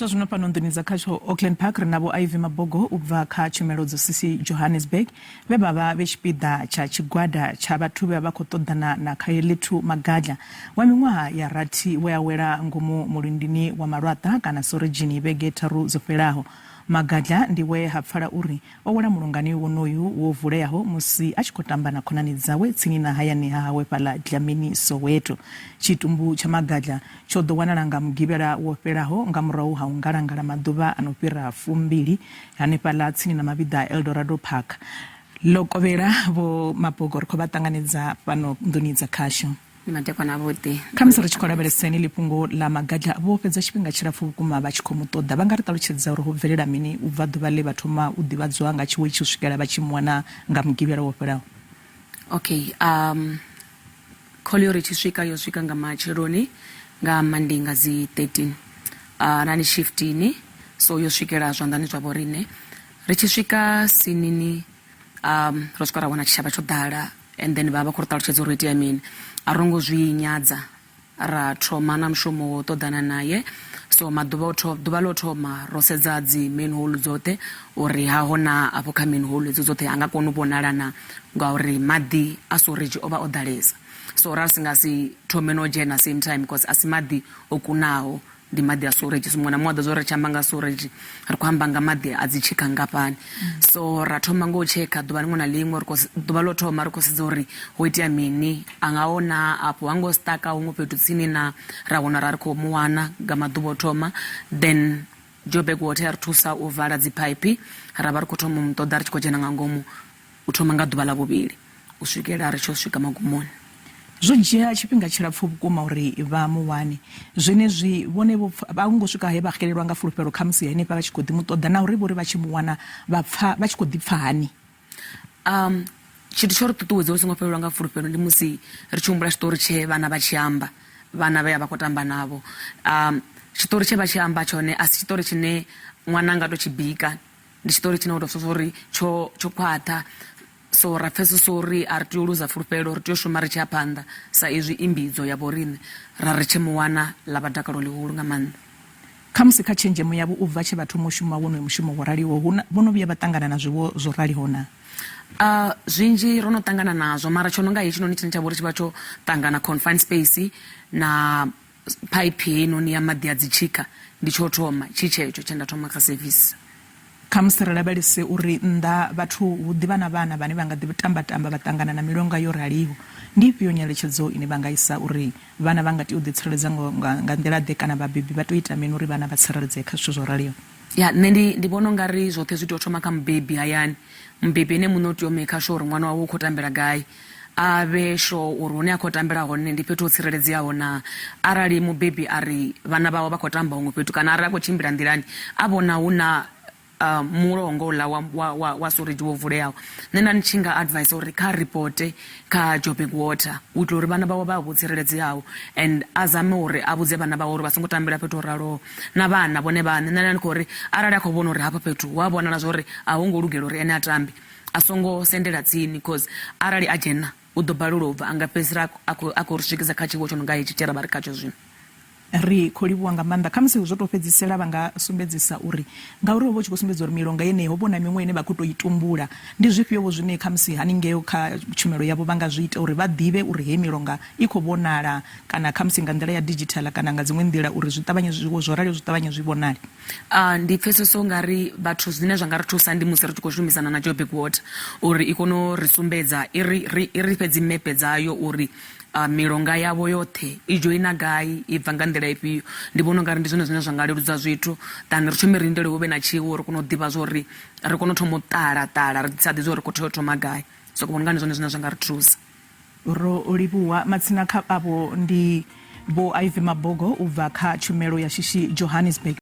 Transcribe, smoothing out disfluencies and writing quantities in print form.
Zwazwino pano nḓuni dza khatsho Auckland Park ri navho Ivy Mabogo ubva kha tshumelo dza CC Johannesburg vhe vhavha vhe tshipiḓa tsha tshigwada tsha vhathu vhe vha khou ṱoḓana na Khayelitsha Magadla wa miṅwaha ya rathi we a wela ngomu mulindini wa malwaṱa kana sorijini vhege tharu dzo fhelaho. Magadla ndiwe ha pfala uri o wela mulungani wonoyu wo vuleaho musi a tshi khou tamba na khonani dzawe tsini na hayani hawe fhaḽa Dlamini Soweto. Tshitumbu tsha Magadla tsho ḓo wanala nga mugivhela wo fhelaho nga murahu ha u ngalangala maḓuvha a no fhira 2 hanefhaḽa tsini na mavhiḓa a Eldorado Park. Lokovhela vho Mabogo ri khou vha ṱanganedza fhano nḓuni dza khasho. Khamusi ri tshi khou lavheleseni ḽifhungo ḽa Magadla vho fhedza tshifhinga tshilapfu vhukuma vha tshi khou mu ṱoḓa vha nga ri ṱalutshedza uri ho bvelela mini u bva ḓuvha ḽe vha thoma u ḓivhadzwa nga tshiwo itshi u swikela vha tshi mu wana nga mugivhela wo fhelaho? Okay, call yo ri tshi swika yo swika nga matsheloni nga Monday nga dzi 13 rani shiftini, so yo swikela zwanḓani zwa vho riṋe ri tshi swika sinini ro swika ra wana tshitshavha tsho ḓala and then vha khou ṱalutshedza uri itea mini. A rongo zwi nyadza ra thoma na mushumo wo ṱoḓana naye, so ḓuvha ḽo thoma ro sedza dzi manhole dzoṱhe uri ha hona afho kha manhole edzo dzoṱhe a nga kona u vhonala na ngauri maḓi a storage o vha o ḓalesa, so ra si nga si thome no dzhena same time because a si maḓi o kunaho, ndi maḓi a storage. So muṅwe na muṅwe a ḓo zwo ri tshi amba nga storage ri khou amba nga maḓi a dzi tshika ngafhani. So ra thoma ngo tsheka ḓuvha ḽiṅwe na ḽiṅwe ḓuvha ḽo thoma ri khou sedza uri ho itea mini, a nga ona afho ha ngo staka huṅwe fhethu tsini na ra wana ra ri khou mu wana nga maḓuvha o thoma. Then Joburg Water ri thusa u vala dzi phaiphi ra vha ri khou thoma u mu ṱoḓa ri tshi khou dzhena nga ngomu u thoma nga ḓuvha ḽa vhuvhili u swikela ri tshi swika magumoni. Zwo dzhia tshifhinga tshilapfu vhukuma uri vha mu wane zwenezwi vhone vha ngo swika he vha xelelwa nga fulufhelo khamusi henefha vha tshi khou ḓi mu ṱoḓa na uri vhori vha tshi mu wana vha tshi khou ḓi pfa hani? Tshithu tsho ri ṱuṱuwedza uri songo fhelelwa nga fulufhelo ndi musi ri tshi humbula tshiṱori tshe vhana vha tshi amba, vhana vhe vha khou tamba navho. Tshiṱori tshe vha tshi amba tshone a si tshiṱori tshine ṅwana nga to tshi bika, ndi tshiṱori tshine u tou pfha uri tsho khwaṱha. So ra pfesesa uri a ri tea u luza fulufhelo, ri tea u shuma ri tshi ya phanḓa sa izwi imbidzo ya vho riṋe ra ri tshi mu wana ḽa vha dakalo ḽihulu nga maanḓa. Khamusi kha tshenzhemo yavho u bva tshe vha thoma u shuma wonoyo mushumo wo raliho vho no vhuya vha ṱangana na zwiwo zwo raliho na? Zwinzhi ro no ṱangana nazwo, mara tsho no nga hetshi noni tshine tsha vho ri tshi vha tsho ṱangana confined space na phaiphi heinoni ya maḓi a dzi tshika ndi tsho thoma tshetsho tshe nda thoma kha service. Khamusi ri lavhelese uri nnḓa vhathu hu ḓivha na vhana vhane vha nga ḓi tamba vha ṱangana na milonga yo raliho, ndi ifhio nyeletshedzo ine vha nga isa uri vhana vha nga tea u ḓitsireledza nga nḓila ḓe kana vhabebi vha tea u ita mini uri vhana vha tsireledzee kha zwithu zwo raliho? Ya, nṋe ndi vhona ungari zwoṱhe zwi tea u thoma kha mubebi hayani. Mubebi ene muṋe u tea u maker sure uri ṅwana wawe u khou tambela gai, a vhe sure uri hune a khou tambela hone ndi fhethu ho tsireledzeaho na. Arali mubebi a ri vhana vhawe vha khou tamba huṅwe fhethu kana arali a khou tshimbila nḓilani a vhona hu na mulongo ula wa storage wo vuleaho, nṋe ndi tshi nga advise uri kha reporte kha Joburg Water u itela uri vhana vhawe vha vho tsireledzeaho and a zame uri a vhudze vhana vhawe uri vha songo tambela fhethu ho raloho. Na vhana vhone vhaṋe nṋe ndi khou ri arali a khou vhona uri hafha fhethu hu a vhonala zwa uri a hu ngo lugela uri ene a tambe a songo sendela tsini, because arali a dzhena u ḓo balelwa u bva a nga fhedzisela a khou ri swikisa kha tshiwo tsho no nga hetshi tshe ra vha ri khatsho zwino. Ri khou livhuwa nga maanḓa khamusi zwo tou fhedzisela vha nga sumbedzisa uri ngauri ho vha tshi khou sumbedza uri milonga yeneyo ho vhona miṅwe ine vha khou tou i tumbula, ndi zwifhio zwine khamusi haningeo kha tshumelo yavho vha nga zwi ita uri vha ḓivhe uri hei milonga i khou vhonala kana khamusi nga nḓila ya digital kana nga dziṅwe nḓila uri zwi ṱavhanye zwo raliho zwi ṱavhanye zwi vhonale? Ndi pfesesa ungari vhathu zwine zwa nga ri thusa ndi musi ri tshi khou shumisana na Joburg Water uri i kone u ri sumbedza i ri fhe dzi mepe dzayo uri milonga yavho yoṱhe i dzhoina gai, i bva nga nḓila ifhio. Ndi vhona ungari ndi zwone zwine zwa nga leludza zwithu than ri thome ri lindele hu vhe na tshiwo ri kone u ḓivha zwa uri ri kone u thoma u ṱala ri sa ḓi zwa uri khou tea u thoma gai. So ku vhona ungari ndi zwone zwine zwa nga ri thusa. Ro livhuwa matsina kha avho ndi vho Ivy Mabogo ubva kha tshumelo ya shishi Johannesburg.